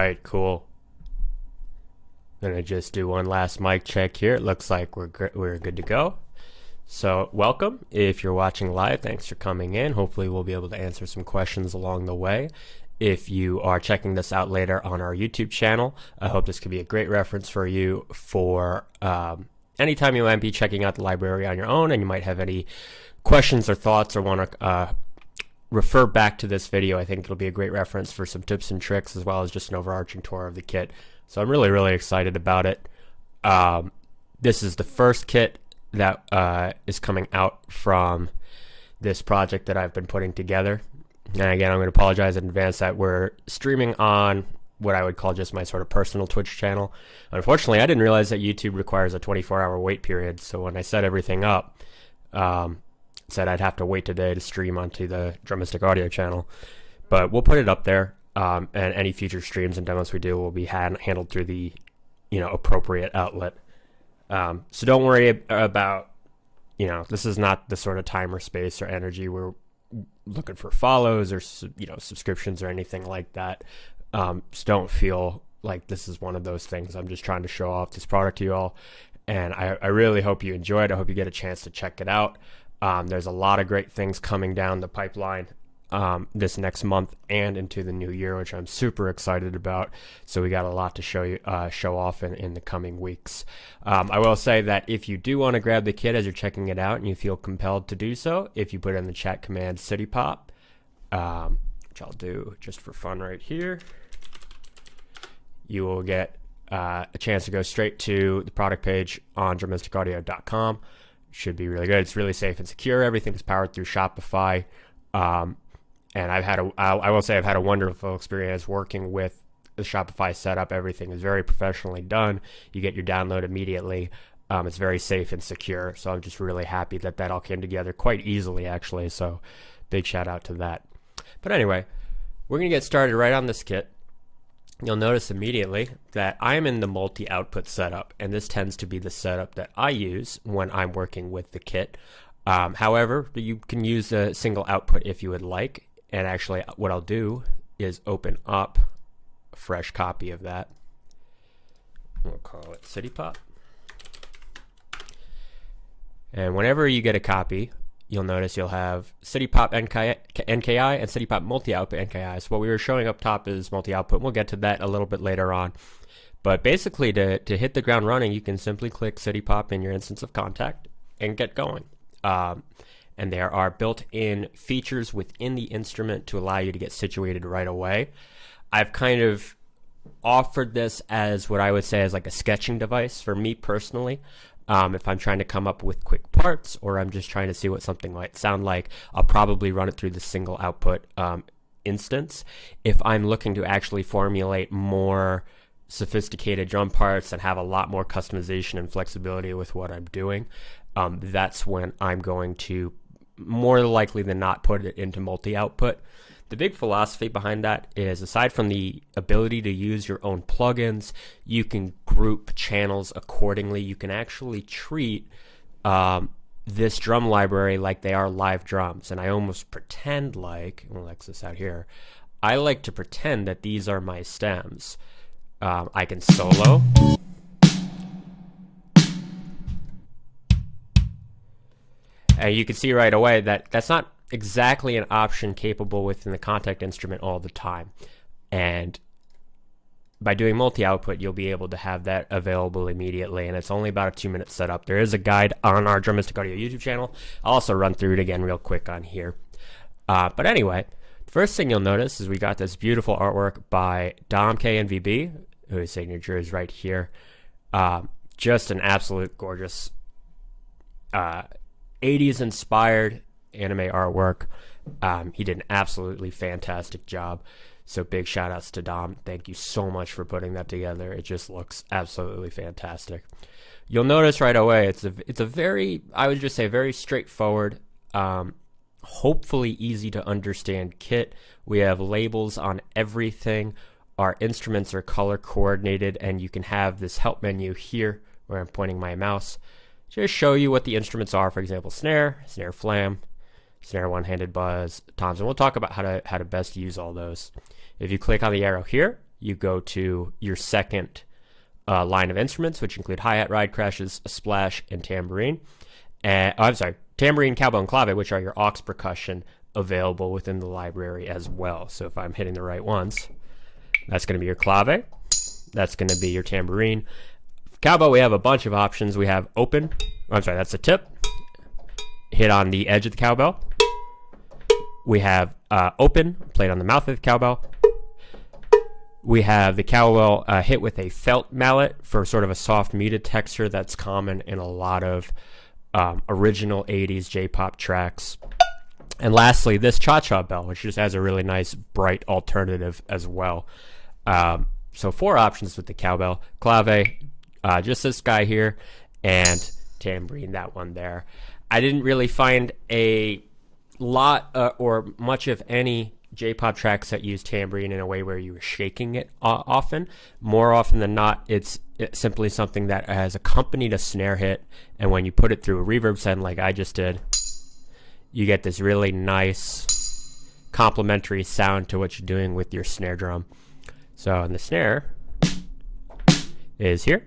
Alright, cool. Gonna just do one last mic check here. It looks like we're good to go. So welcome. If you're watching live, thanks for coming in. Hopefully we'll be able to answer some questions along the way. If you are checking this out later on our YouTube channel, I hope this could be a great reference for you for anytime you might be checking out the library on your own and you might have any questions or thoughts or want to refer back to this video. I think it'll be a great reference for some tips and tricks as well as just an overarching tour of the kit. So I'm really excited about it. This is the first kit that is coming out from this project that I've been putting together. And again, I'm going to apologize in advance that we're streaming on what I would call just my sort of personal Twitch channel. Unfortunately, I didn't realize that YouTube requires a 24-hour wait period. So when I set everything up, said I'd have to wait today to stream onto the Drummistic audio channel. But we'll put it up there. And any future streams and demos we do will be handled through the, appropriate outlet. So don't worry about, this is not the sort of time or space or energy we're looking for follows or, subscriptions or anything like that. So don't feel like this is one of those things. I'm just trying to show off this product to you all. And I really hope you enjoy it. I hope you get a chance to check it out. There's a lot of great things coming down the pipeline this next month and into the new year, which I'm super excited about. So we got a lot to show off in the coming weeks. I will say that if you do want to grab the kit as you're checking it out and you feel compelled to do so, if you put in the chat command CITYPOP, which I'll do just for fun right here, you will get a chance to go straight to the product page on drummisticaudio.com. Should be really good. It's really safe and secure. Everything's powered through Shopify. And I will say I've had a wonderful experience working with the Shopify setup. Everything is very professionally done. You get your download immediately. It's very safe and secure. So I'm just really happy that all came together quite easily, actually. So big shout out to that. But anyway, we're going to get started right on this kit. You'll notice immediately that I'm in the multi-output setup, and this tends to be the setup that I use when I'm working with the kit. However, you can use a single output if you would like, and actually what I'll do is open up a fresh copy of that. We'll call it CITYPOP. And whenever you get a copy, you'll notice you'll have CITYPOP NKI and CITYPOP multi-output NKI. So what we were showing up top is multi-output. We'll get to that a little bit later on. But basically, to hit the ground running, you can simply click CITYPOP in your instance of Kontakt and get going. And there are built-in features within the instrument to allow you to get situated right away. I've kind of offered this as what I would say is like a sketching device for me personally. If I'm trying to come up with quick parts or I'm just trying to see what something might sound like, I'll probably run it through the single output instance. If I'm looking to actually formulate more sophisticated drum parts and have a lot more customization and flexibility with what I'm doing, that's when I'm going to more likely than not put it into multi-output. The big philosophy behind that is, aside from the ability to use your own plugins, you can group channels accordingly. You can actually treat this drum library like they are live drums. And I almost pretend like, we'll X this out here, I like to pretend that these are my stems. I can solo. And you can see right away that that's not exactly an option capable within the Kontakt instrument all the time. And by doing multi-output, you'll be able to have that available immediately. And it's only about a 2-minute setup. There is a guide on our Drummistic Audio YouTube channel. I'll also run through it again real quick on here. But anyway, the first thing you'll notice is we got this beautiful artwork by Dom KNVB, whose signature is right here. Just an absolute gorgeous 80s inspired anime artwork. He did an absolutely fantastic job. So big shout outs to Dom. Thank you so much for putting that together. It just looks absolutely fantastic. You'll notice right away it's a very, I would just say, very straightforward, hopefully easy to understand kit. We have labels on everything. Our instruments are color coordinated, and you can have this help menu here where I'm pointing my mouse. Just show you what the instruments are. For example, snare flam, snare one-handed buzz, toms, and we'll talk about how to best use all those. If you click on the arrow here, you go to your second line of instruments, which include hi-hat, ride crashes, a splash, and tambourine. And I'm sorry, tambourine, cowbell, and clave, which are your Aux Percussion, available within the library as well. So if I'm hitting the right ones, that's going to be your clave. That's going to be your tambourine. Cowbell, we have a bunch of options. We have open. I'm sorry, that's the tip. Hit on the edge of the cowbell. We have open, played on the mouth of the cowbell. We have the cowbell hit with a felt mallet for sort of a soft muted texture that's common in a lot of original 80s J-pop tracks. And lastly, this cha-cha bell, which just has a really nice bright alternative as well. So 4 options with the cowbell. Clave, just this guy here, and tambourine, that one there. I didn't really find a lot or much of any J-pop tracks that use tambourine in a way where you were shaking it often. More often than not, it's simply something that has accompanied a snare hit, and when you put it through a reverb send like I just did, you get this really nice complementary sound to what you're doing with your snare drum. So, and the snare is here.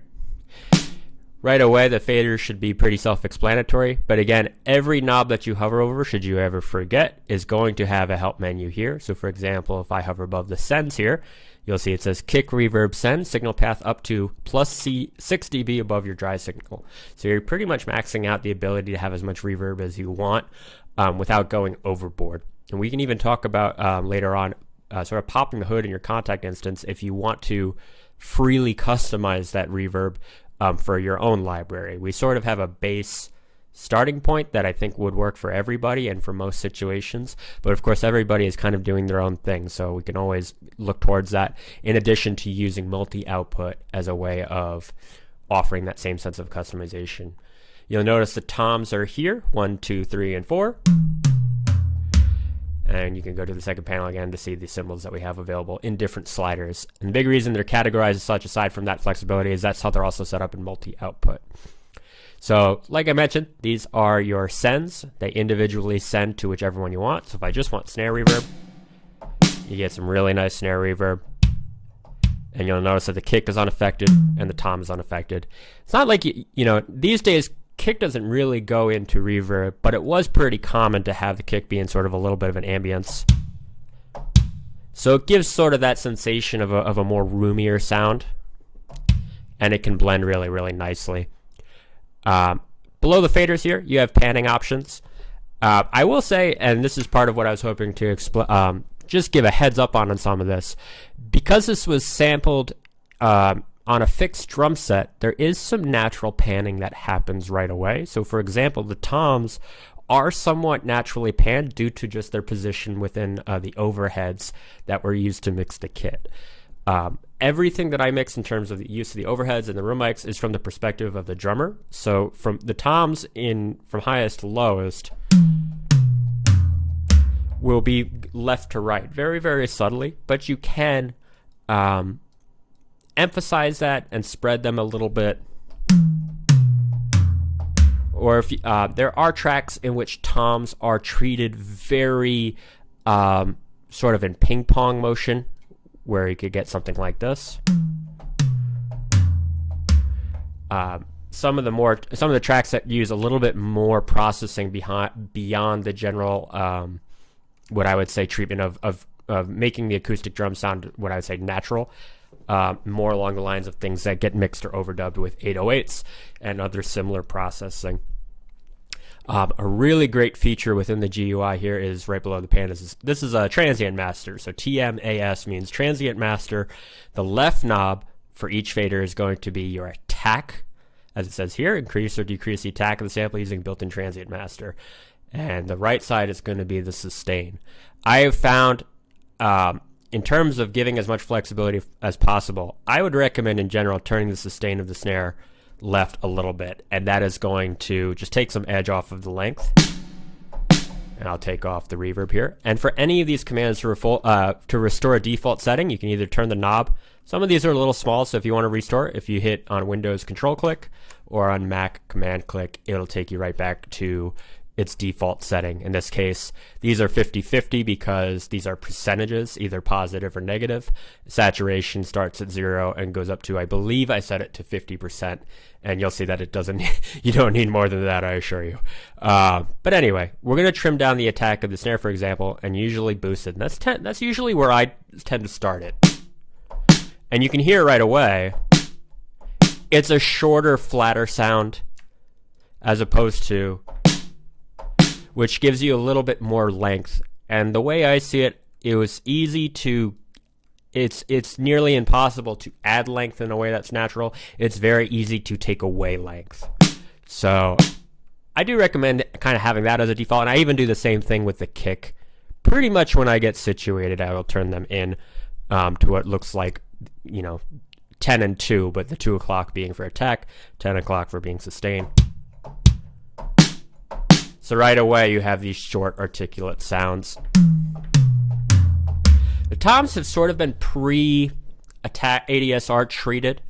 Right away, the faders should be pretty self-explanatory, but again, every knob that you hover over, should you ever forget, is going to have a help menu here. So for example, if I hover above the sends here, you'll see it says kick reverb send, signal path up to plus 6 dB above your dry signal. So you're pretty much maxing out the ability to have as much reverb as you want without going overboard. And we can even talk about later on sort of popping the hood in your Kontakt instance if you want to freely customize that reverb for your own library. We sort of have a base starting point that I think would work for everybody and for most situations, but of course everybody is kind of doing their own thing, so we can always look towards that in addition to using multi-output as a way of offering that same sense of customization. You'll notice the toms are here, 1, 2, 3, and 4. And you can go to the second panel again to see the cymbals that we have available in different sliders. And the big reason they're categorized as such, aside from that flexibility, is that's how they're also set up in multi-output. So, like I mentioned, these are your sends. They individually send to whichever one you want. So if I just want snare reverb, you get some really nice snare reverb. And you'll notice that the kick is unaffected and the tom is unaffected. It's not like, you know, these days, kick doesn't really go into reverb, but it was pretty common to have the kick be in sort of a little bit of an ambience. So it gives sort of that sensation of a more roomier sound, and it can blend really, really nicely. Below the faders here, you have panning options. I will say, and this is part of what I was hoping to just give a heads up on some of this, because this was sampled on a fixed drum set, there is some natural panning that happens right away. So for example, the toms are somewhat naturally panned due to just their position within the overheads that were used to mix the kit. Everything that I mix in terms of the use of the overheads and the room mics is from the perspective of the drummer. So from the toms from highest to lowest will be left to right, very, very subtly, but you can emphasize that and spread them a little bit. Or if there are tracks in which toms are treated very sort of in ping pong motion, where you could get something like this. Some of the tracks that use a little bit more processing beyond the general what I would say treatment of making the acoustic drum sound what I would say natural. More along the lines of things that get mixed or overdubbed with 808s and other similar processing. A really great feature within the GUI here is right below the pan. This is a Transient Master. So TMAS means Transient Master. The left knob for each fader is going to be your attack, as it says here, increase or decrease the attack of the sample using built-in Transient Master. And the right side is going to be the sustain. I have found in terms of giving as much flexibility as possible, I would recommend in general turning the sustain of the snare left a little bit, and that is going to just take some edge off of the length. And I'll take off the reverb here. And for any of these commands to restore a default setting, you can either turn the knob. Some of these are a little small, so if you want to restore, if you hit on Windows Control click or on Mac Command click, it'll take you right back to its default setting. In this case, these are 50-50 because these are percentages, either positive or negative. Saturation starts at 0 and goes up to, I believe I set it to 50%, and you'll see that it doesn't, you don't need more than that, I assure you. But anyway, we're going to trim down the attack of the snare, for example, and usually boost it. And that's usually where I tend to start it. And you can hear right away, it's a shorter, flatter sound as opposed to, which gives you a little bit more length. And the way I see it, it was easy to, it's nearly impossible to add length in a way that's natural. It's very easy to take away length. So I do recommend kind of having that as a default. And I even do the same thing with the kick. Pretty much when I get situated, I will turn them in to what looks like, 10 and 2, but the 2 o'clock being for attack, 10 o'clock for being sustained. So right away, you have these short, articulate sounds. The toms have sort of been pre-attack ADSR treated.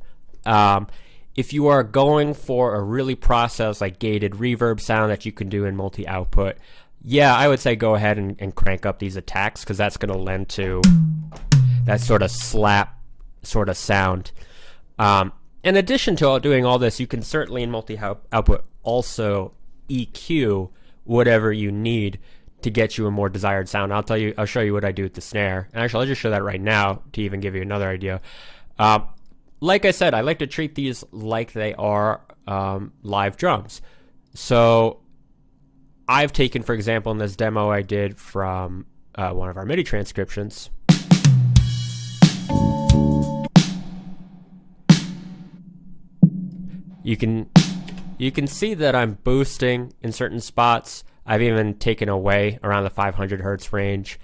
If you are going for a really processed, like gated reverb sound that you can do in multi-output, yeah, I would say go ahead and crank up these attacks, because that's going to lend to that sort of slap sort of sound. In addition to doing all this, you can certainly in multi-output also EQ whatever you need to get you a more desired sound. I'll show you what I do with the snare. And actually, I'll just show that right now to even give you another idea. Like I said, I like to treat these like they are live drums. So I've taken, for example, in this demo I did from one of our MIDI transcriptions, you can see that I'm boosting in certain spots. I've even taken away around the 500 hertz range.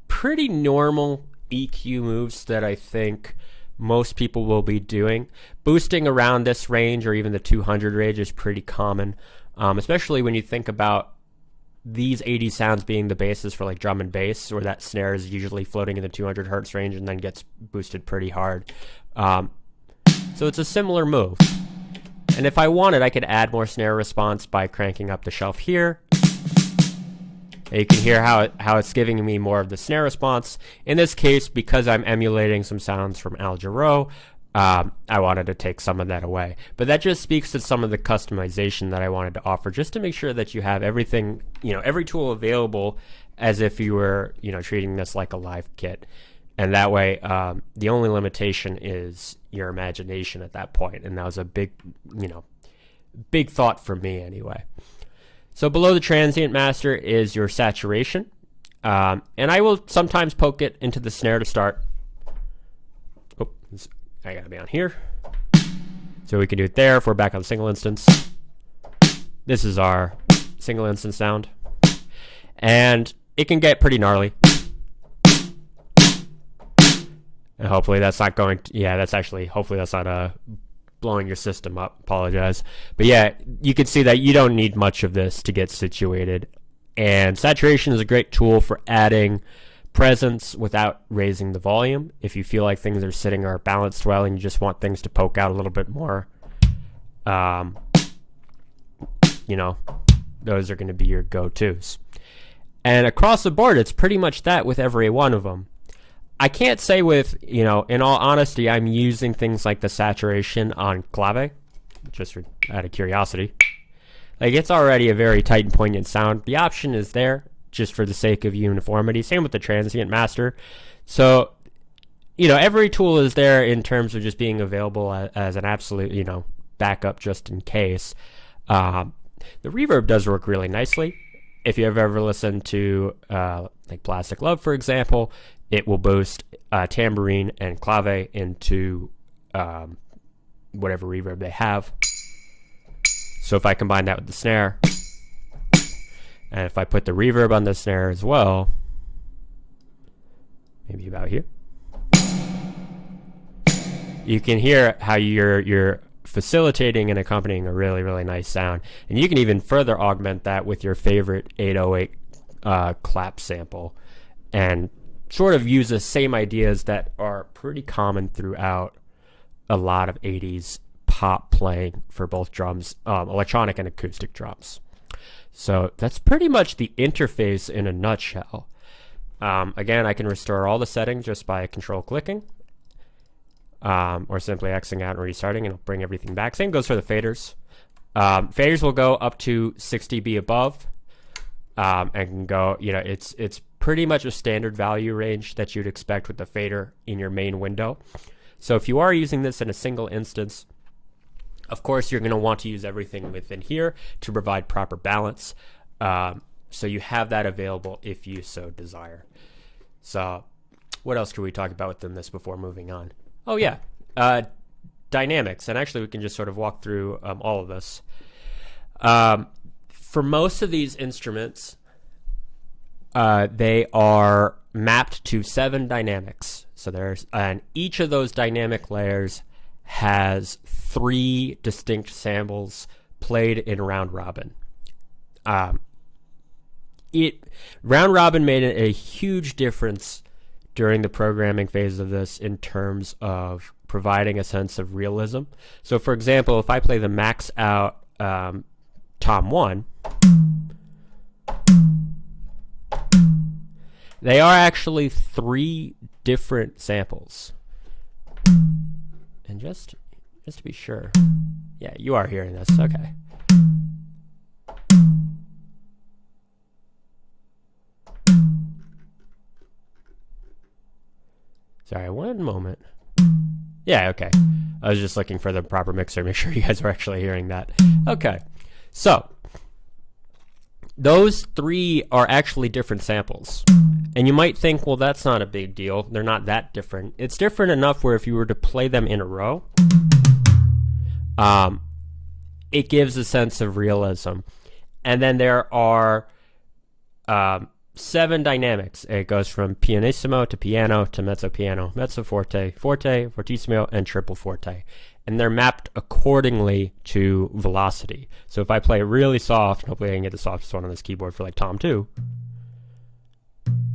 Pretty normal EQ moves that I think most people will be doing. Boosting around this range or even the 200 range is pretty common, especially when you think about these 80 sounds being the basis for like drum and bass, where that snare is usually floating in the 200 hertz range and then gets boosted pretty hard. So it's a similar move. And if I wanted, I could add more snare response by cranking up the shelf here. And you can hear how it's giving me more of the snare response. In this case, because I'm emulating some sounds from Al Jarreau, I wanted to take some of that away. But that just speaks to some of the customization that I wanted to offer, just to make sure that you have everything, every tool available as if you were, treating this like a live kit. And that way, the only limitation is your imagination at that point. And that was a big thought for me anyway. So below the Transient Master is your saturation. And I will sometimes poke it into the snare to start. Oh, I gotta be on here. So we can do it there if we're back on single instance. This is our single instance sound. And it can get pretty gnarly. And hopefully that's not going to, hopefully that's not blowing your system up. Apologize. But yeah, you can see that you don't need much of this to get situated. And saturation is a great tool for adding presence without raising the volume. If you feel like things are sitting or balanced well and you just want things to poke out a little bit more, those are going to be your go-tos. And across the board, it's pretty much that with every one of them. I can't say with, in all honesty, I'm using things like the saturation on clave, just out of curiosity. Like, it's already a very tight and poignant sound. The option is there just for the sake of uniformity. Same with the Transient Master. So, every tool is there in terms of just being available as an absolute, backup just in case. The reverb does work really nicely. If you have ever listened to, like Plastic Love, for example, it will boost tambourine and clave into whatever reverb they have. So if I combine that with the snare, and if I put the reverb on the snare as well, maybe about here, you can hear how you're facilitating and accompanying a really, really nice sound. And you can even further augment that with your favorite 808 clap sample and sort of use the same ideas that are pretty common throughout a lot of 80s pop playing for both drums, electronic and acoustic drums. So that's pretty much the interface in a nutshell. Again, I can restore all the settings just by control clicking, or simply Xing out and restarting, and it'll bring everything back. Same goes for the faders. Faders will go up to 60 dB above, and can go, you know, it's pretty much a standard value range that you'd expect with the fader in your main window. So if you are using this in a single instance, of course you're going to want to use everything within here to provide proper balance. So you have that available if you so desire. So what else could we talk about within this before moving on? Oh yeah, dynamics. And actually we can just sort of walk through all of this. For most of these instruments, they are mapped to 7 dynamics. So there's, and each of those dynamic layers has 3 distinct samples played in round robin. Round robin made a huge difference during the programming phase of this in terms of providing a sense of realism. So for example, if I play the max out Tom 1, they are actually 3 different samples. And just to be sure, yeah, you are hearing this, okay. Sorry, one moment. Yeah, okay. I was just looking for the proper mixer, make sure you guys are actually hearing that. Okay, so those 3 are actually different samples. And you might think, well, that's not a big deal. They're not that different. It's different enough where if you were to play them in a row, it gives a sense of realism. And then there are 7 dynamics. It goes from pianissimo to piano to mezzo piano, mezzo forte, forte, fortissimo, and triple forte. And they're mapped accordingly to velocity. So if I play really soft, hopefully I can get the softest one on this keyboard for like Tom 2,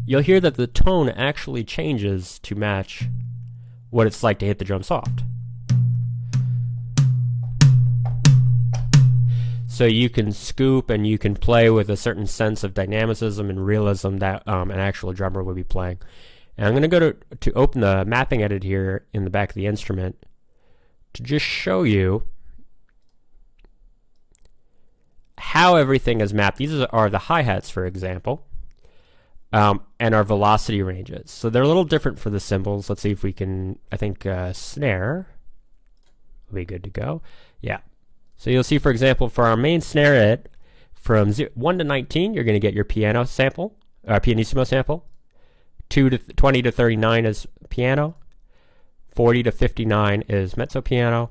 you'll hear that the tone actually changes to match what it's like to hit the drum soft. So you can scoop and you can play with a certain sense of dynamicism and realism that an actual drummer would be playing. And I'm going to go to open the mapping edit here in the back of the instrument to just show you how everything is mapped. These are the hi-hats, for example, and our velocity ranges. So they're a little different for the cymbals. Let's see if we can, I think snare will be good to go. Yeah. So you'll see, for example, for our main snare hit, from 1 to 19, you're going to get your piano sample, pianissimo sample. 20 to 39 is piano. 40 to 59 is mezzo piano.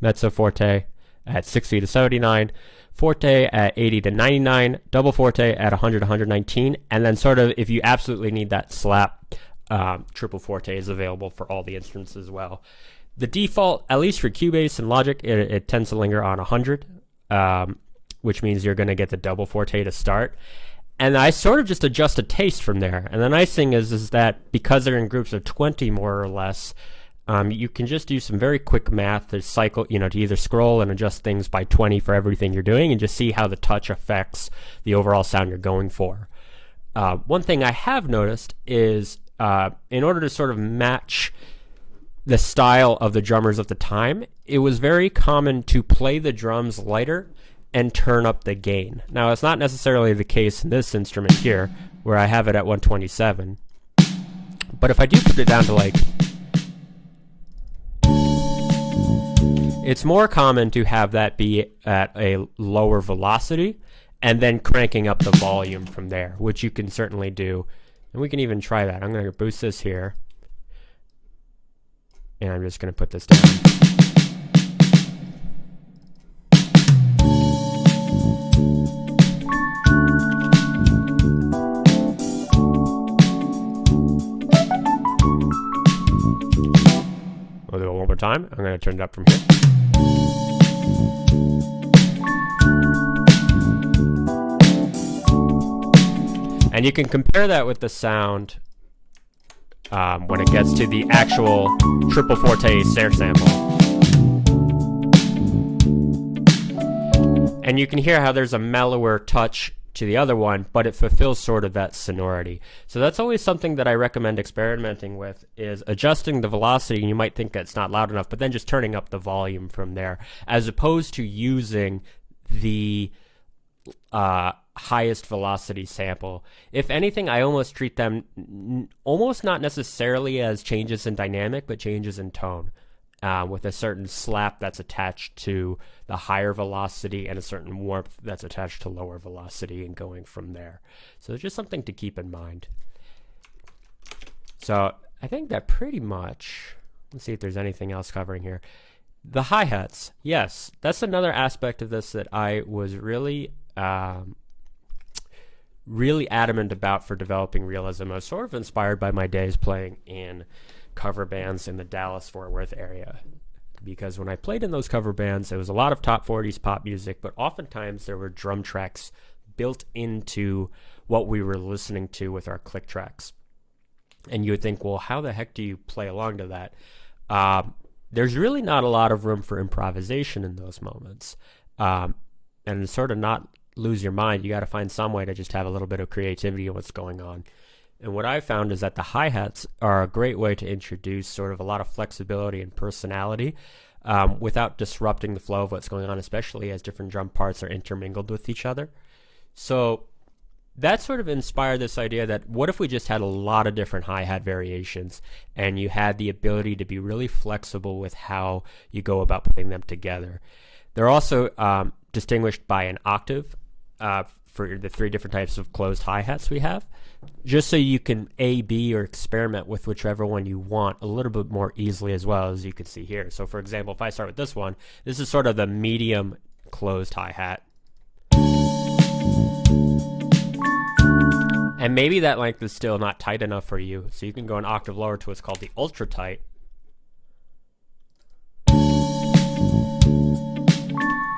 Mezzo forte at 60 to 79. Forte at 80 to 99. Double forte at 100 to 119. And then sort of, if you absolutely need that slap, triple forte is available for all the instruments as well. The default, at least for Cubase and Logic, it tends to linger on 100, which means you're going to get the double forte to start. And I sort of just adjust a taste from there. And the nice thing is that because they're in groups of 20 more or less, you can just do some very quick math to cycle, to either scroll and adjust things by 20 for everything you're doing and just see how the touch affects the overall sound you're going for. One thing I have noticed is in order to sort of match the style of the drummers of the time, it was very common to play the drums lighter and turn up the gain. Now, it's not necessarily the case in this instrument here, where I have it at 127. But if I do put it down to like... It's more common to have that be at a lower velocity and then cranking up the volume from there, which you can certainly do. And we can even try that. I'm going to boost this here. And I'm just going to put this down. We'll do it one more time. I'm going to turn it up from here. And you can compare that with the sound when it gets to the actual triple forte snare sample. And you can hear how there's a mellower touch to the other one, but it fulfills sort of that sonority. So that's always something that I recommend experimenting with, is adjusting the velocity. And you might think it's not loud enough, but then just turning up the volume from there, as opposed to using the highest velocity sample. If anything, I almost treat them almost not necessarily as changes in dynamic, but changes in tone, with a certain slap that's attached to the higher velocity and a certain warmth that's attached to lower velocity, and going from there. So it's just something to keep in mind. So I think that pretty much, let's see if there's anything else covering here. The hi-hats, yes, that's another aspect of this that I was really adamant about for developing realism. I was sort of inspired by my days playing in cover bands in the Dallas-Fort Worth area, because when I played in those cover bands, there was a lot of top 40s pop music, but oftentimes there were drum tracks built into what we were listening to with our click tracks. And you would think, well, how the heck do you play along to that? There's really not a lot of room for improvisation in those moments. And sort of not lose your mind, you got to find some way to just have a little bit of creativity in what's going on. And what I found is that the hi-hats are a great way to introduce sort of a lot of flexibility and personality, without disrupting the flow of what's going on, especially as different drum parts are intermingled with each other. So that sort of inspired this idea that what if we just had a lot of different hi-hat variations, and you had the ability to be really flexible with how you go about putting them together. They're also distinguished by an octave for the 3 different types of closed hi-hats we have, just so you can A, B, or experiment with whichever one you want a little bit more easily, as well, as you can see here. So for example, if I start with this one, this is sort of the medium closed hi-hat. And maybe that length is still not tight enough for you, so you can go an octave lower to what's called the ultra tight.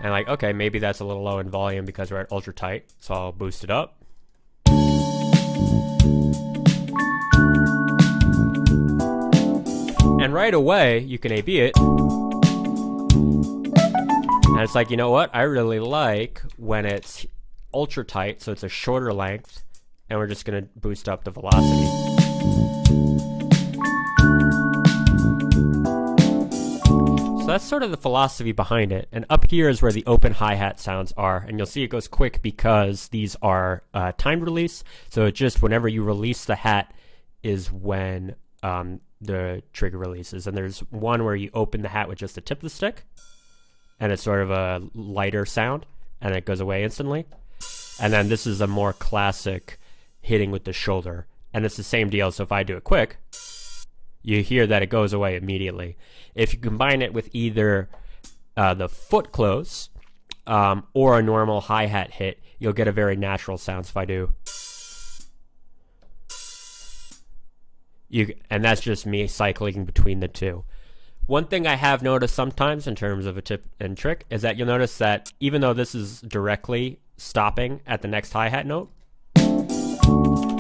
And like, okay, maybe that's a little low in volume because we're at ultra tight, so I'll boost it up. And right away, you can A-B it. And it's like, you know what? I really like when it's ultra tight, so it's a shorter length, and we're just going to boost up the velocity. So that's sort of the philosophy behind it. And up here is where the open hi-hat sounds are. And you'll see it goes quick because these are timed release. So it just, whenever you release the hat is when the trigger releases. And there's one where you open the hat with just the tip of the stick, and it's sort of a lighter sound, and it goes away instantly. And then this is a more classic hitting with the shoulder, and it's the same deal. So if I do it quick, you hear that it goes away immediately. If you combine it with either the foot close or a normal hi-hat hit, you'll get a very natural sound. So if I do, and that's just me cycling between the two. One thing I have noticed sometimes in terms of a tip and trick is that you'll notice that even though this is directly stopping at the next hi-hat note,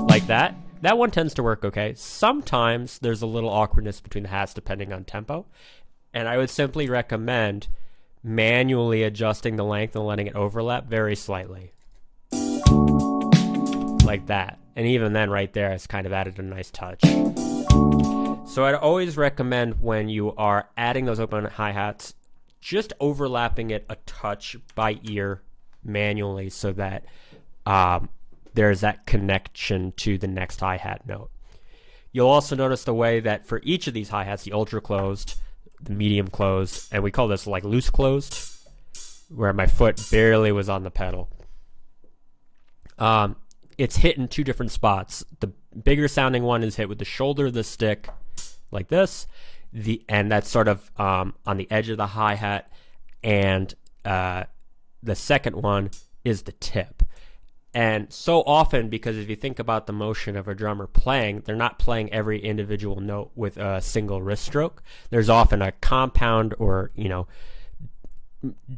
like that one tends to work okay. Sometimes there's a little awkwardness between the hats depending on tempo, and I would simply recommend manually adjusting the length and letting it overlap very slightly. Like that. And even then right there, it's kind of added a nice touch. So I'd always recommend when you are adding those open hi-hats, just overlapping it a touch by ear manually so that there's that connection to the next hi-hat note. You'll also notice the way that for each of these hi-hats, the ultra closed, the medium closed, and we call this like loose closed, where my foot barely was on the pedal. It's hit in 2 different spots. The bigger sounding one is hit with the shoulder of the stick, like this, and that's sort of on the edge of the hi-hat, and the second one is the tip. And so often, because if you think about the motion of a drummer playing, they're not playing every individual note with a single wrist stroke. There's often a compound or,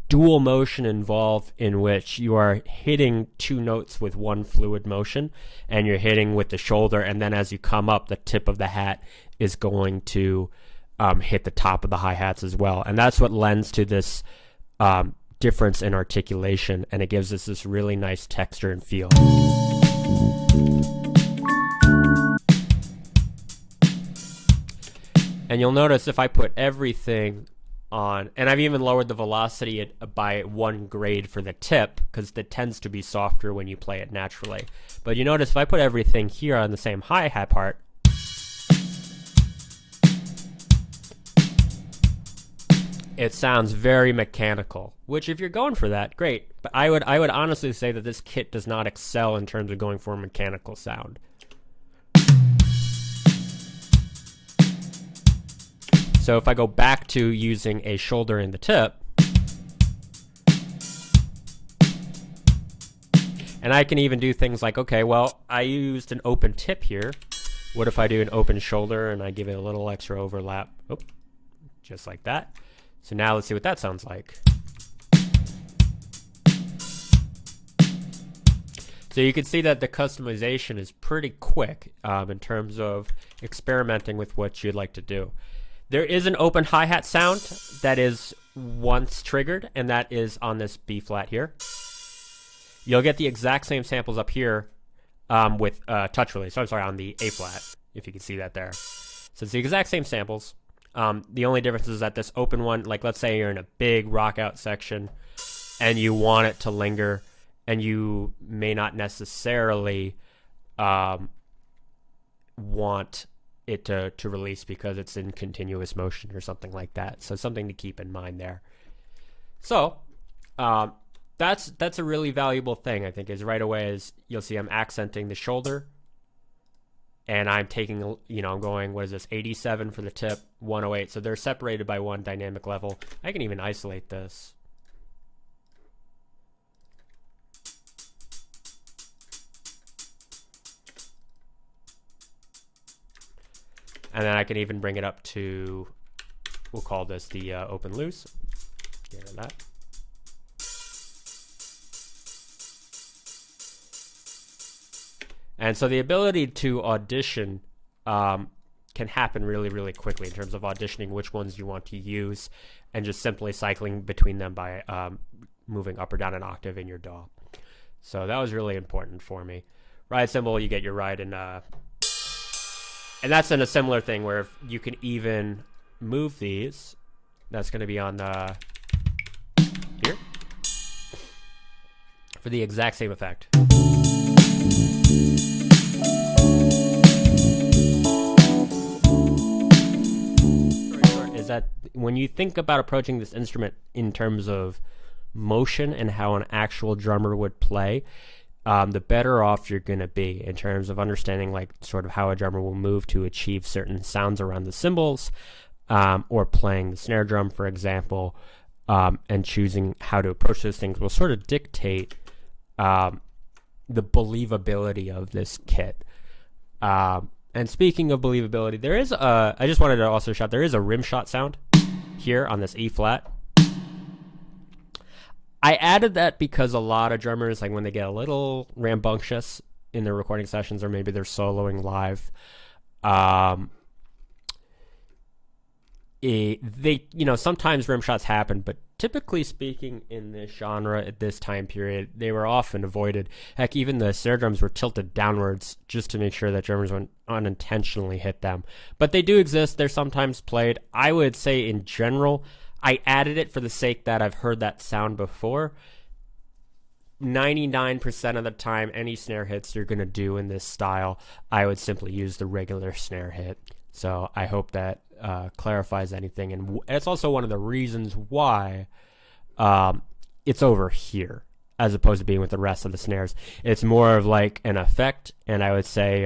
dual motion involved in which you are hitting 2 notes with one fluid motion, and you're hitting with the shoulder, and then as you come up, the tip of the hat is going to hit the top of the hi-hats as well. And that's what lends to this difference in articulation, and it gives us this really nice texture and feel. And you'll notice if I put everything on, and I've even lowered the velocity by 1 grade for the tip, because it tends to be softer when you play it naturally. But you notice if I put everything here on the same hi-hat part, it sounds very mechanical, which if you're going for that, great. But I would honestly say that this kit does not excel in terms of going for a mechanical sound. So if I go back to using a shoulder in the tip, and I can even do things like, okay, well, I used an open tip here. What if I do an open shoulder and I give it a little extra overlap? Oh, just like that. So now let's see what that sounds like. So you can see that the customization is pretty quick in terms of experimenting with what you'd like to do. There is an open hi-hat sound that is once triggered, and that is on this B flat here. You'll get the exact same samples up here with touch release. So I'm sorry, on the A flat, if you can see that there. So it's the exact same samples. The only difference is that this open one, like let's say you're in a big rock out section and you want it to linger, and you may not necessarily want it to release because it's in continuous motion or something like that. So something to keep in mind there. So that's a really valuable thing, I think, is right away is you'll see I'm accenting the shoulder, and I'm taking, you know, I'm going, what is this, 87 for the tip, 108. So they're separated by 1 dynamic level. I can even isolate this. And then I can even bring it up to, we'll call this the open loose. Get rid of that. And so the ability to audition can happen really, really quickly in terms of auditioning which ones you want to use and just simply cycling between them by moving up or down an octave in your DAW. So that was really important for me. Ride cymbal, you get your ride in... and that's in a similar thing where if you can even move these, that's going to be on the here for the exact same effect. Is that when you think about approaching this instrument in terms of motion and how an actual drummer would play, the better off you're going to be in terms of understanding like sort of how a drummer will move to achieve certain sounds around the cymbals, or playing the snare drum, for example, and choosing how to approach those things will sort of dictate the believability of this kit. And speaking of believability, there is I just wanted to also shout, there is a rimshot sound here on this E flat. I added that because a lot of drummers, like when they get a little rambunctious in their recording sessions, or maybe they're soloing live, they, you know, sometimes rimshots happen, but typically speaking in this genre at this time period, they were often avoided. Heck, even the snare drums were tilted downwards just to make sure that drummers wouldn't unintentionally hit them. But they do exist. They're sometimes played. I would say in general, I added it for the sake that I've heard that sound before. 99% of the time, any snare hits you're going to do in this style, I would simply use the regular snare hit. So I hope that clarifies anything. And it's also one of the reasons why it's over here as opposed to being with the rest of the snares. It's more of like an effect, and I would say,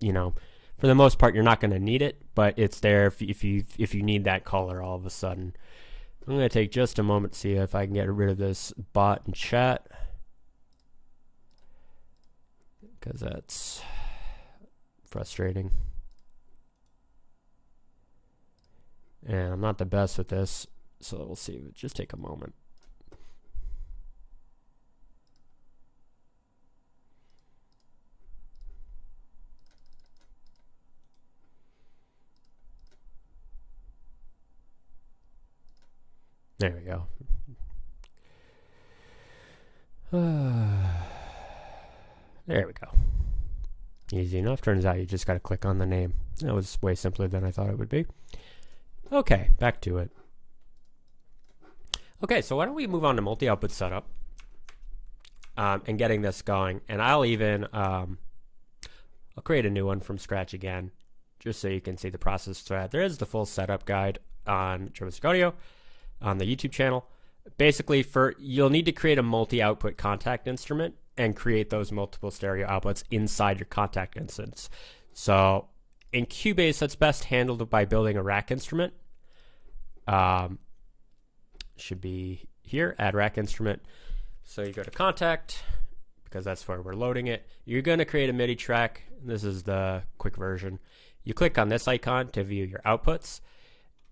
you know, for the most part, you're not going to need it, but it's there if you need that color all of a sudden. I'm going to take just a moment to see if I can get rid of this bot and chat, because that's frustrating. And I'm not the best with this, so we'll see. Just take a moment. There we go. There we go. Easy enough. Turns out you just got to click on the name. That was way simpler than I thought it would be. Okay, back to it. Okay, so why don't we move on to multi-output setup and getting this going. And I'll even, I'll create a new one from scratch again, just so you can see the process thread. There is the full setup guide on Drummistic Audio on the YouTube channel. Basically, you'll need to create a multi-output Kontakt instrument and create those multiple stereo outputs inside your Kontakt instance. So in Cubase, that's best handled by building a rack instrument. Should be here, add rack instrument. So you go to Kontakt, because that's where we're loading it. You're going to create a MIDI track. This is the quick version. You click on this icon to view your outputs.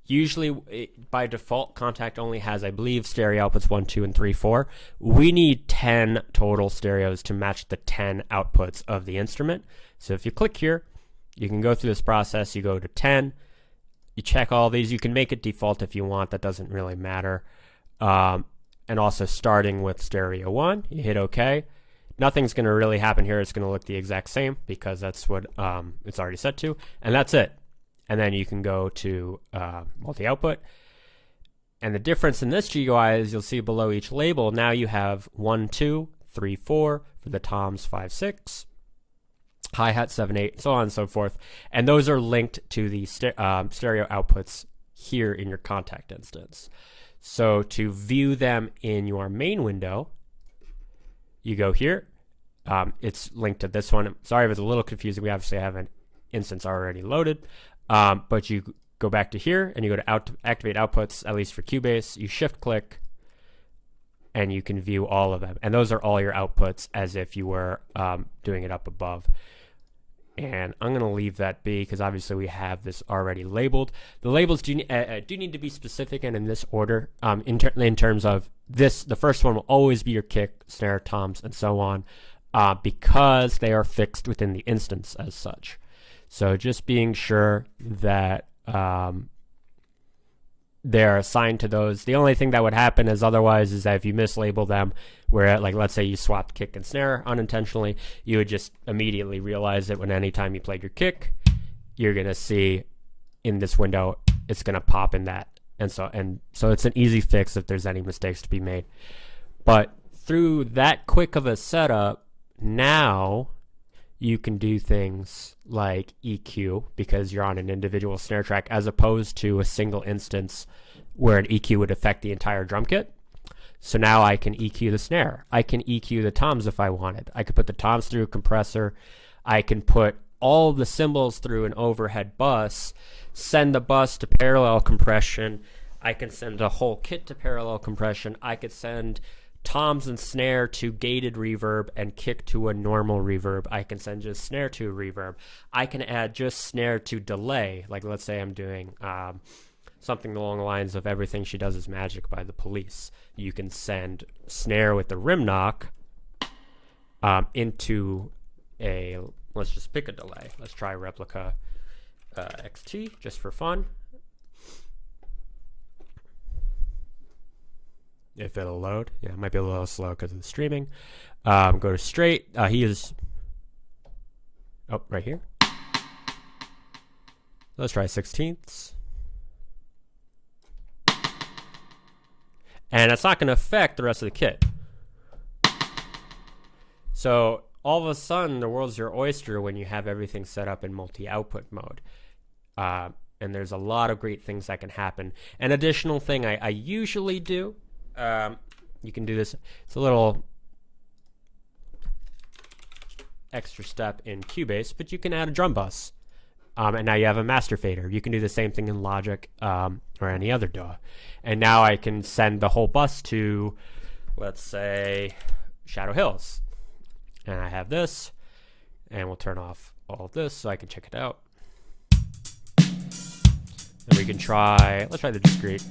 Usually, by default, Kontakt only has, I believe, stereo outputs 1, 2, and 3, 4. We need 10 total stereos to match the 10 outputs of the instrument. So if you click here, you can go through this process. You go to 10. You check all these. You can make it default if you want. That doesn't really matter. And also starting with stereo 1, you hit OK. Nothing's going to really happen here. It's going to look the exact same because that's what it's already set to. And that's it. And then you can go to multi-output. And the difference in this GUI is you'll see below each label, now you have 1, 2, 3, 4 for the toms, 5, 6, hi-hat, 7, 8, so on and so forth. And those are linked to the stereo outputs here in your Kontakt instance. So to view them in your main window, you go here. It's linked to this one. Sorry if it's a little confusing. We obviously have an instance already loaded. But you go back to here and you go to activate outputs, at least for Cubase. You shift click and you can view all of them. And those are all your outputs as if you were doing it up above. And I'm going to leave that be because obviously we have this already labeled. The labels do need to be specific and in this order. In terms of this, the first one will always be your kick, snare, toms, and so on because they are fixed within the instance as such. So just being sure that they're assigned to those. The only thing that would happen is otherwise is that if you mislabel them, where like let's say you swapped kick and snare unintentionally, you would just immediately realize that when anytime you played your kick, you're gonna see in this window it's gonna pop in that, and so it's an easy fix if there's any mistakes to be made. But through that quick of a setup, now you can do things like EQ because you're on an individual snare track as opposed to a single instance where an EQ would affect the entire drum kit. So now I can EQ the snare. I can EQ the toms if I wanted. I could put the toms through a compressor. I can put all the cymbals through an overhead bus, send the bus to parallel compression. I can send a whole kit to parallel compression. I could send toms and snare to gated reverb and kick to a normal reverb. I can send just snare to a reverb. I can add just snare to delay. Like let's say I'm doing something along the lines of Everything She Does Is Magic by The Police. You can send snare with the rim knock into a, let's just pick a delay. Let's try Replica XT just for fun. If it'll load. Yeah, it might be a little slow because of the streaming. Go to straight. He is, oh, right here. Let's try 16ths. And it's not going to affect the rest of the kit. So all of a sudden, the world's your oyster when you have everything set up in multi-output mode. And there's a lot of great things that can happen. An additional thing I usually do, you can do this, it's a little extra step in Cubase, but you can add a drum bus. And now you have a master fader. You can do the same thing in Logic or any other DAW. And now I can send the whole bus to, let's say, Shadow Hills. And I have this, and we'll turn off all of this so I can check it out. And we can try, let's try the discrete.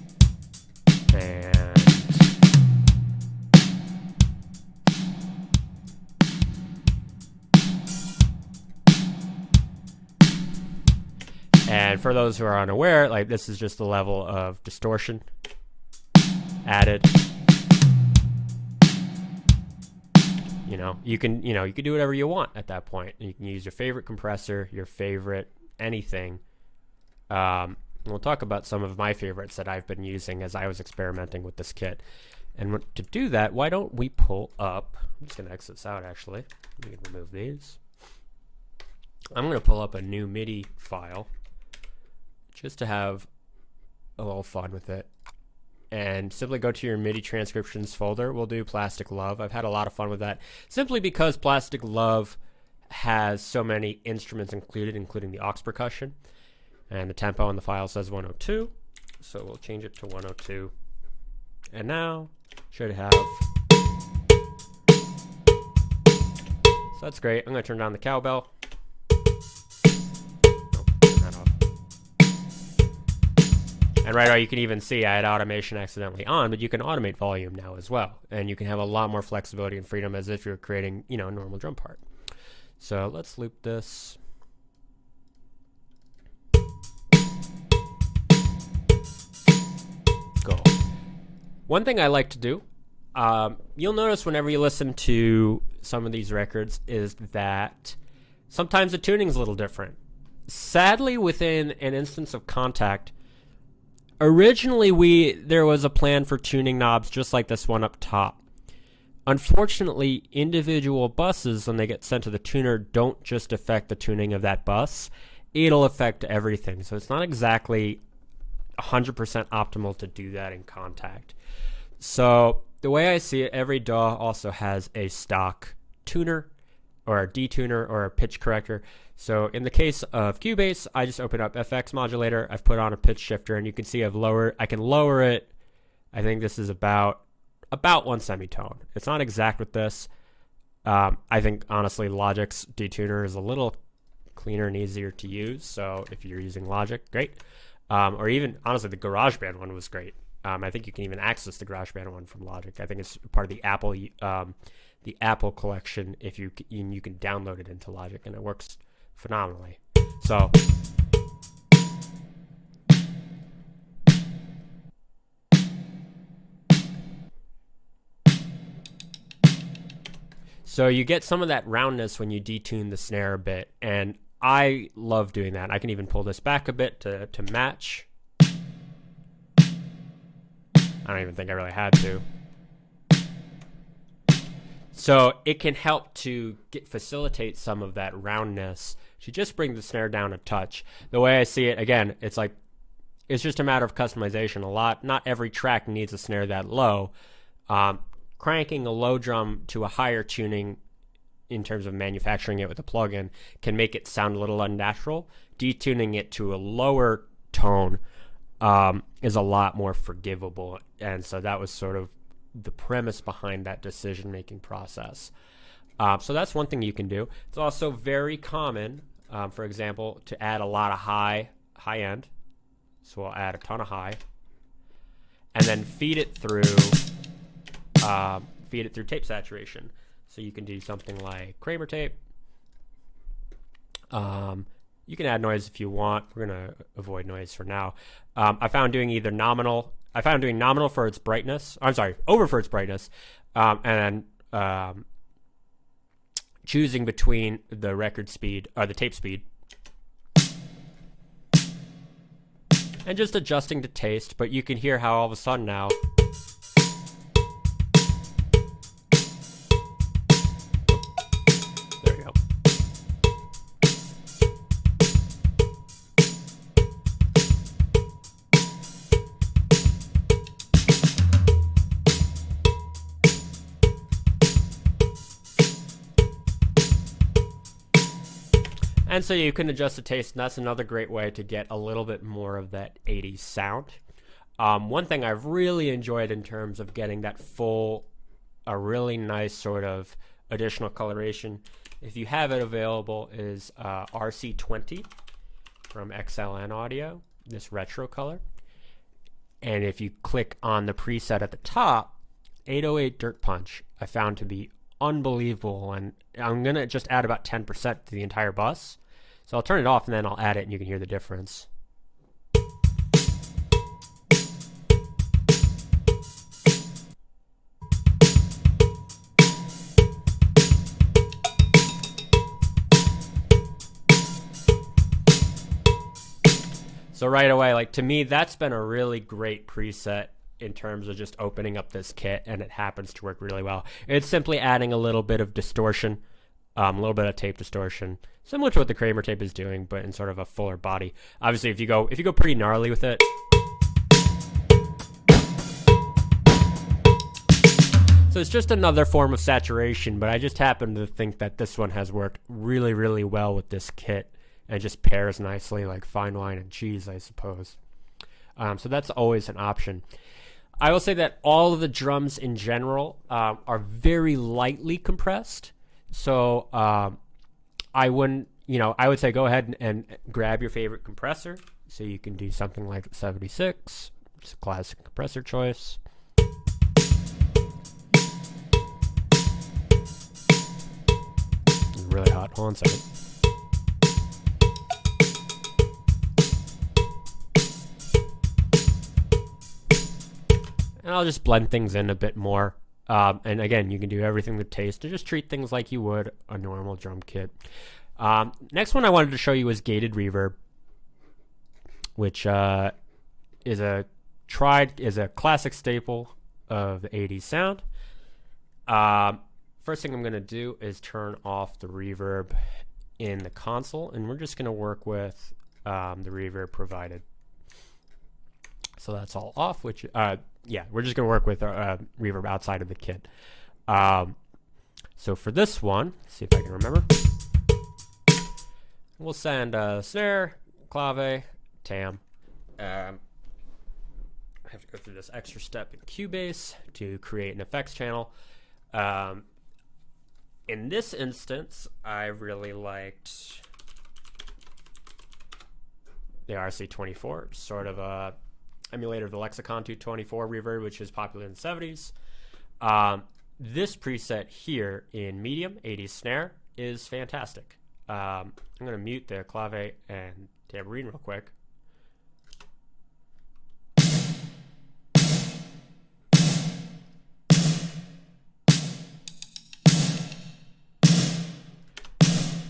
And for those who are unaware, like this is just the level of distortion added. You can do whatever you want at that point. You can use your favorite compressor, your favorite anything. We'll talk about some of my favorites that I've been using as I was experimenting with this kit. And to do that, why don't we pull up, I'm just going to exit this out actually. We can remove these. I'm going to pull up a new MIDI file just to have a little fun with it. And simply go to your MIDI transcriptions folder. We'll do Plastic Love. I've had a lot of fun with that simply because Plastic Love has so many instruments included, including the Aux Percussion. And the tempo on the file says 102. So we'll change it to 102. And now should have. So that's great. I'm going to turn down the cowbell. And right away, you can even see I had automation accidentally on, but you can automate volume now as well. And you can have a lot more flexibility and freedom as if you're creating, a normal drum part. So let's loop this. Go. One thing I like to do, you'll notice whenever you listen to some of these records is that sometimes the tuning's a little different. Sadly, within an instance of Kontakt, originally there was a plan for tuning knobs just like this one up top. Unfortunately, individual buses, when they get sent to the tuner, don't just affect the tuning of that bus. It'll affect everything. So it's not exactly 100% optimal to do that in Kontakt. So the way I see it, every DAW also has a stock tuner or a detuner or a pitch corrector. So in the case of Cubase, I just open up FX modulator. I've put on a pitch shifter, and you can see I can lower it. I think this is about 1 semitone. It's not exact with this. I think honestly Logic's detuner is a little cleaner and easier to use. So if you're using Logic, great. Or even honestly the GarageBand one was great. I think you can even access the GarageBand one from Logic. I think it's part of the Apple collection. If you can download it into Logic, and it works phenomenally. So you get some of that roundness when you detune the snare a bit, and I love doing that. I can even pull this back a bit to match. I don't even think I really had to. So it can help to facilitate some of that roundness to just bring the snare down a touch. The way I see it, again, it's just a matter of customization. Not every track needs a snare that low. Cranking a low drum to a higher tuning in terms of manufacturing it with a plugin can make it sound a little unnatural. Detuning it to a lower tone is a lot more forgivable. And so that was sort of the premise behind that decision-making process. So that's one thing you can do. It's also very common, for example, to add a lot of high end. So we'll add a ton of high, and then feed it through tape saturation. So you can do something like Kramer tape. You can add noise if you want. We're gonna avoid noise for now. I found doing nominal for its brightness. I'm sorry, over for its brightness, and then choosing between the record speed or the tape speed, and just adjusting to taste. But you can hear how all of a sudden now. And so you can adjust the taste, and that's another great way to get a little bit more of that 80s sound. One thing I've really enjoyed in terms of getting that a really nice sort of additional coloration, if you have it available, is RC20 from XLN Audio, this retro color. And if you click on the preset at the top, 808 Dirt Punch, I found to be unbelievable. And I'm going to just add about 10% to the entire bus. So I'll turn it off and then I'll add it and you can hear the difference. So right away, like to me, that's been a really great preset in terms of just opening up this kit, and it happens to work really well. It's simply adding a little bit of distortion, a little bit of tape distortion, similar to what the Kramer tape is doing, but in sort of a fuller body. Obviously, if you go pretty gnarly with it, so it's just another form of saturation. But I just happen to think that this one has worked really, really well with this kit, and it just pairs nicely, like fine wine and cheese, I suppose. So that's always an option. I will say that all of the drums in general are very lightly compressed. So I wouldn't, I would say go ahead and grab your favorite compressor. So you can do something like 76. It's a classic compressor choice. It's really hot. Hold on a second. And I'll just blend things in a bit more. And again, you can do everything with taste to just treat things like you would a normal drum kit. Next one I wanted to show you is gated reverb, which is a classic staple of the 80s sound. First thing I'm going to do is turn off the reverb in the console, and we're just going to work with the reverb provided. So that's all off, which, we're just going to work with reverb outside of the kit. So for this one, see if I can remember. We'll send snare, clave, tam. I have to go through this extra step in Cubase to create an effects channel. In this instance, I really liked the RC24, sort of a emulator of the Lexicon 224 reverb, which is popular in the 70s. This preset here in medium, 80s snare, is fantastic. I'm going to mute the clave and tambourine real quick.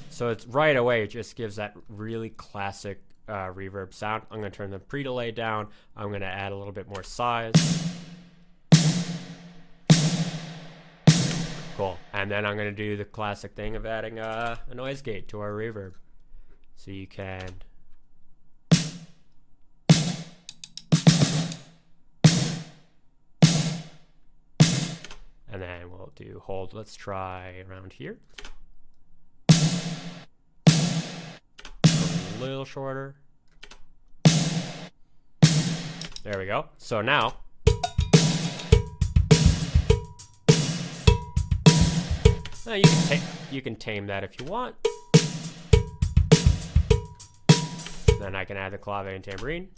So it's right away, it just gives that really classic reverb sound. I'm going to turn the pre-delay down. I'm going to add a little bit more size. Cool. And then I'm going to do the classic thing of adding a noise gate to our reverb. So you can... And then we'll do hold. Let's try around here. A little shorter. There we go. So now you can tame that if you want. Then I can add the clave and tambourine.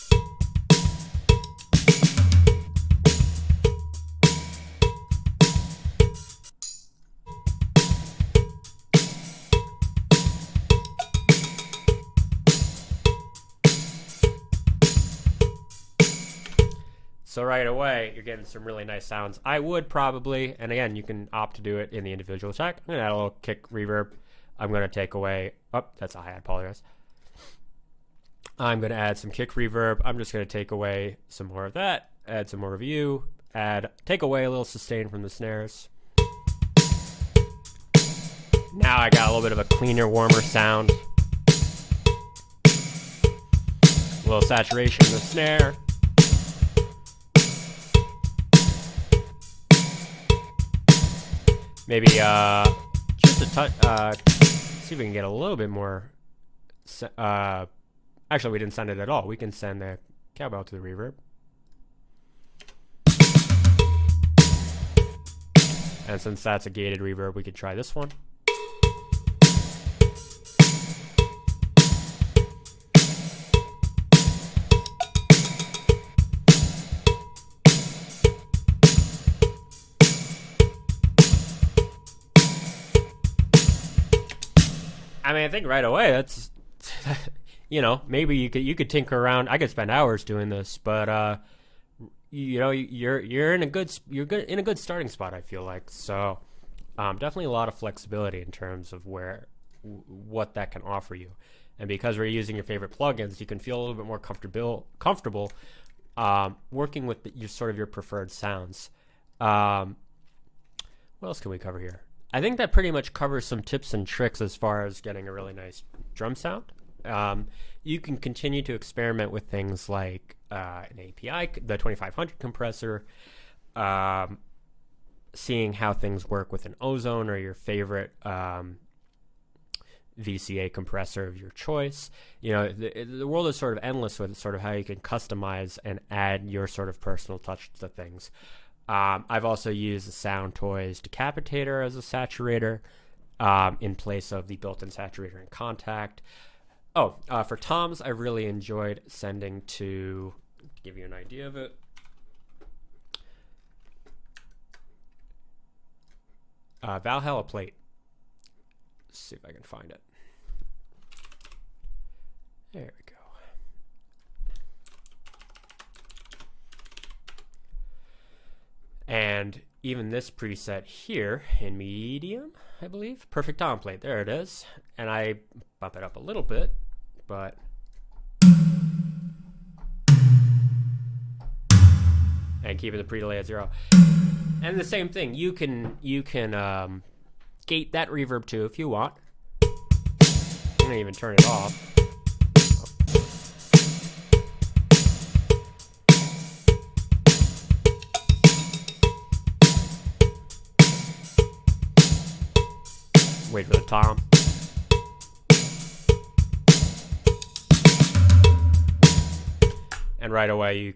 So right away, you're getting some really nice sounds. I would probably, and again, you can opt to do it in the individual track. I'm going to add a little kick reverb. I'm going to take away, that's a hi-hat, I apologize. I'm going to add some kick reverb. I'm just going to take away some more of that, add some more review, take away a little sustain from the snares. Now I got a little bit of a cleaner, warmer sound. A little saturation in the snare. Maybe just a touch, see if we can get a little bit more, actually we didn't send it at all. We can send the cowbell to the reverb. And since that's a gated reverb, we could try this one. I mean, I think right away that's, maybe you could tinker around. I could spend hours doing this, but you're in a good starting spot, I feel like. So definitely a lot of flexibility in terms of what that can offer you. And because we're using your favorite plugins, you can feel a little bit more comfortable working with your preferred sounds. What else can we cover here? I think that pretty much covers some tips and tricks as far as getting a really nice drum sound. You can continue to experiment with things like an API, the 2500 compressor, seeing how things work with an ozone or your favorite VCA compressor of your choice. You know, the world is sort of endless with sort of how you can customize and add your sort of personal touch to things. I've also used the Sound Toys Decapitator as a saturator in place of the built-in saturator in Kontakt. For toms, I really enjoyed sending to give you an idea of it. Valhalla plate. Let's see if I can find it. There we go. And even this preset here in medium, I believe, perfect tom plate. There it is. And I bump it up a little bit, but and keeping the pre-delay at 0. And the same thing, you can gate that reverb too if you want. I'm gonna even turn it off. Wait for the tom. And right away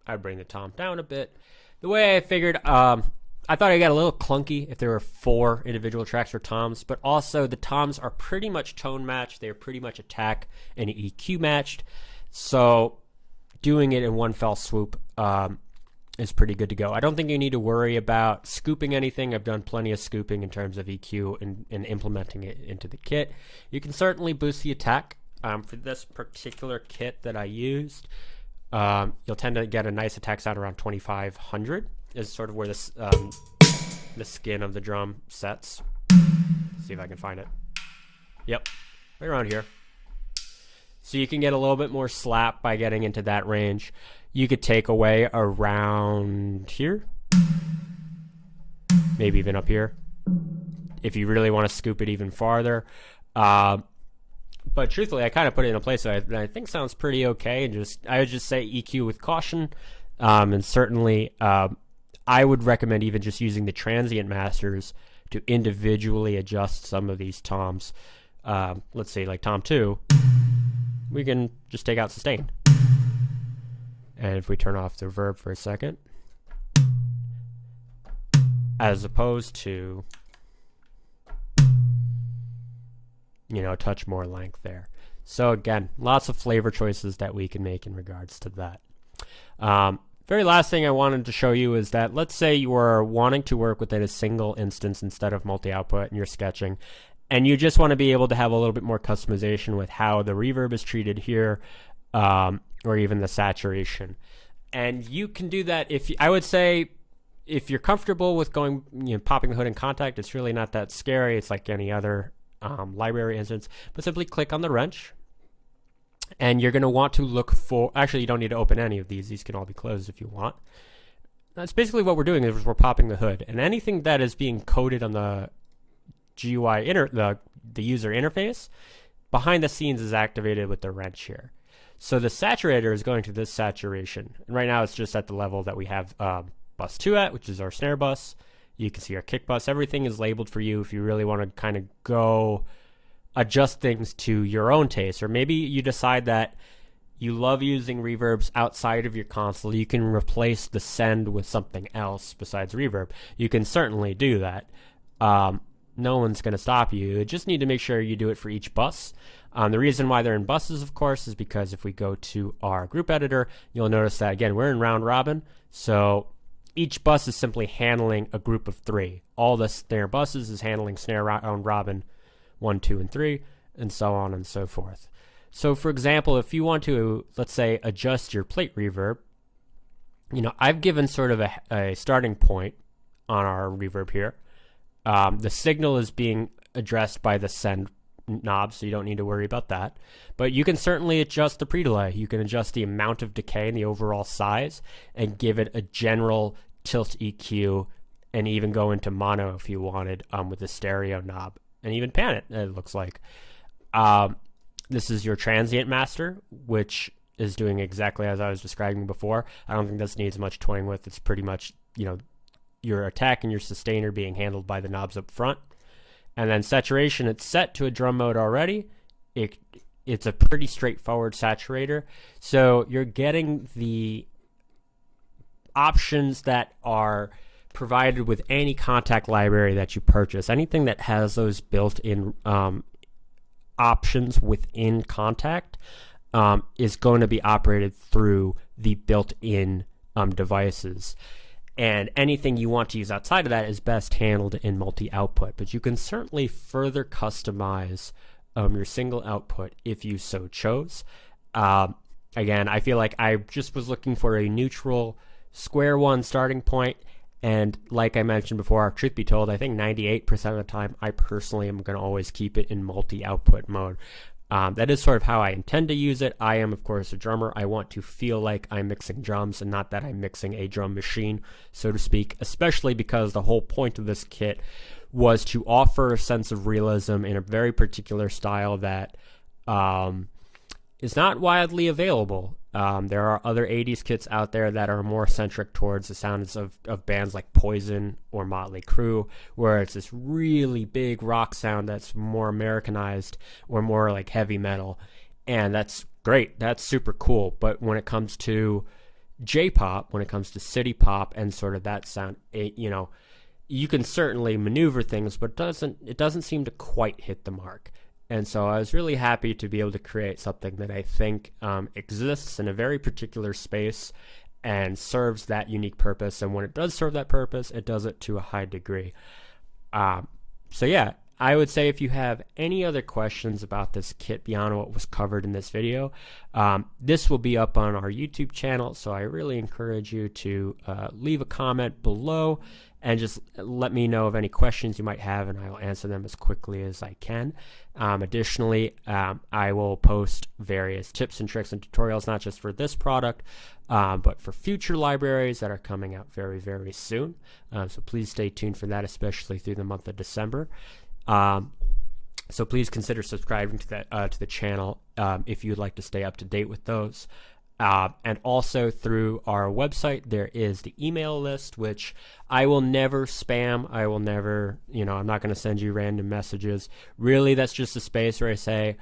I bring the tom down a bit. The way I figured, I thought I got a little clunky if there were 4 individual tracks for toms, but also the toms are pretty much tone matched. They're pretty much attack and EQ matched. So doing it in one fell swoop is pretty good to go. I don't think you need to worry about scooping anything. I've done plenty of scooping in terms of EQ and implementing it into the kit. You can certainly boost the attack. For this particular kit that I used, you'll tend to get a nice attack sound around 2500 is sort of where this the skin of the drum sets. Let's see if I can find it. Yep, right around here. So you can get a little bit more slap by getting into that range. You could take away around here, maybe even up here, if you really want to scoop it even farther. But truthfully, I kind of put it in a place that I think sounds pretty okay. And I would just say EQ with caution. And certainly, I would recommend even just using the Transient Masters to individually adjust some of these toms. Let's say like tom 2, we can just take out sustain. And if we turn off the reverb for a second, as opposed to, a touch more length there. So again, lots of flavor choices that we can make in regards to that. Very last thing I wanted to show you is that let's say you are wanting to work within a single instance instead of multi-output and you're sketching, and you just want to be able to have a little bit more customization with how the reverb is treated here, or even the saturation. And you can do that I would say if you're comfortable with going, popping the hood in Kontakt, it's really not that scary. It's like any other library instance, but simply click on the wrench, and you're going to want to look for, actually you don't need to open any of these can all be closed if you want. That's basically what we're doing, is we're popping the hood, and anything that is being coded on the GUI the user interface behind the scenes is activated with the wrench here. So the saturator is going to this saturation, and right now it's just at the level that we have bus 2 at, which is our snare bus. You can see our kick bus. Everything is labeled for you if you really want to kind of go adjust things to your own taste. Or maybe you decide that you love using reverbs outside of your console. You can replace the send with something else besides reverb. You can certainly do that. No one's going to stop you. You just need to make sure you do it for each bus. The reason why they're in buses, of course, is because if we go to our group editor, you'll notice that, again, we're in round robin. So each bus is simply handling a group of 3. All the snare buses is handling snare round robin 1, 2, and 3, and so on and so forth. So, for example, if you want to, let's say, adjust your plate reverb, I've given sort of a starting point on our reverb here. The signal is being addressed by the send knobs, so you don't need to worry about that. But you can certainly adjust the pre-delay. You can adjust the amount of decay and the overall size and give it a general tilt EQ, and even go into mono if you wanted with the stereo knob, and even pan it looks like. This is your Transient Master, which is doing exactly as I was describing before. I don't think this needs much toying with. It's pretty much, your attack and your sustainer being handled by the knobs up front. And then saturation, it's set to a drum mode already. It's a pretty straightforward saturator. So you're getting the options that are provided with any Kontakt library that you purchase. Anything that has those built-in options within Kontakt is going to be operated through the built-in devices. And anything you want to use outside of that is best handled in multi-output. But you can certainly further customize your single output if you so chose. Again, I feel like I just was looking for a neutral square one starting point. And like I mentioned before, truth be told, I think 98% of the time, I personally am going to always keep it in multi-output mode. That is sort of how I intend to use it. I am, of course, a drummer. I want to feel like I'm mixing drums and not that I'm mixing a drum machine, so to speak, especially because the whole point of this kit was to offer a sense of realism in a very particular style that is not widely available. There are other 80s kits out there that are more centric towards the sounds of bands like Poison or Motley Crue, where it's this really big rock sound that's more Americanized or more like heavy metal. And that's great. That's super cool. But when it comes to J-pop, when it comes to city pop and sort of that sound, you can certainly maneuver things, but it doesn't seem to quite hit the mark. And so I was really happy to be able to create something that I think exists in a very particular space and serves that unique purpose. And when it does serve that purpose, it does it to a high degree. So yeah, I would say if you have any other questions about this kit beyond what was covered in this video, this will be up on our YouTube channel. So I really encourage you to leave a comment below and just let me know of any questions you might have, and I will answer them as quickly as I can. Additionally, I will post various tips and tricks and tutorials, not just for this product, but for future libraries that are coming out very, very soon. So please stay tuned for that, especially through the month of December. So please consider subscribing to the channel if you'd like to stay up to date with those. And also through our website, there is the email list, which I will never spam. I will never, I'm not going to send you random messages. Really, that's just a space where I say,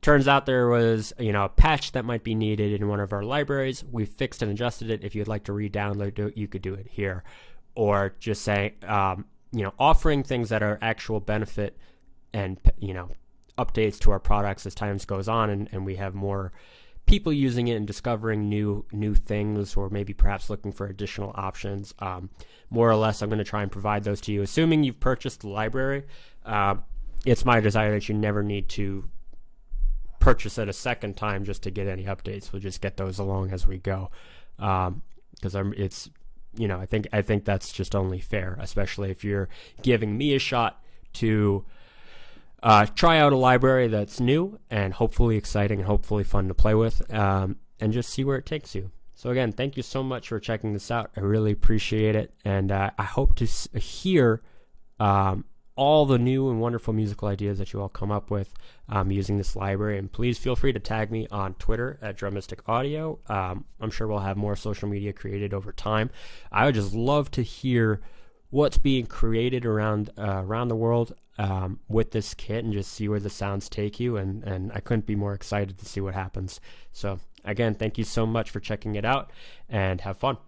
turns out there was, a patch that might be needed in one of our libraries. We fixed and adjusted it. If you'd like to re-download it, you could do it here. Or just say, offering things that are actual benefit and, updates to our products as time goes on and we have more people using it and discovering new things, or maybe perhaps looking for additional options. More or less, I'm going to try and provide those to you. Assuming you've purchased the library, it's my desire that you never need to purchase it a second time just to get any updates. We'll just get those along as we go, because I think that's just only fair, especially if you're giving me a shot to try out a library that's new and hopefully exciting and hopefully fun to play with, and just see where it takes you. So again, thank you so much for checking this out. I really appreciate it, and I hope to hear all the new and wonderful musical ideas that you all come up with using this library. And please feel free to tag me on Twitter at Drummistic Audio. I'm sure we'll have more social media created over time. I would just love to hear what's being created around the world with this kit, and just see where the sounds take you, and I couldn't be more excited to see what happens. So again, thank you so much for checking it out, and have fun.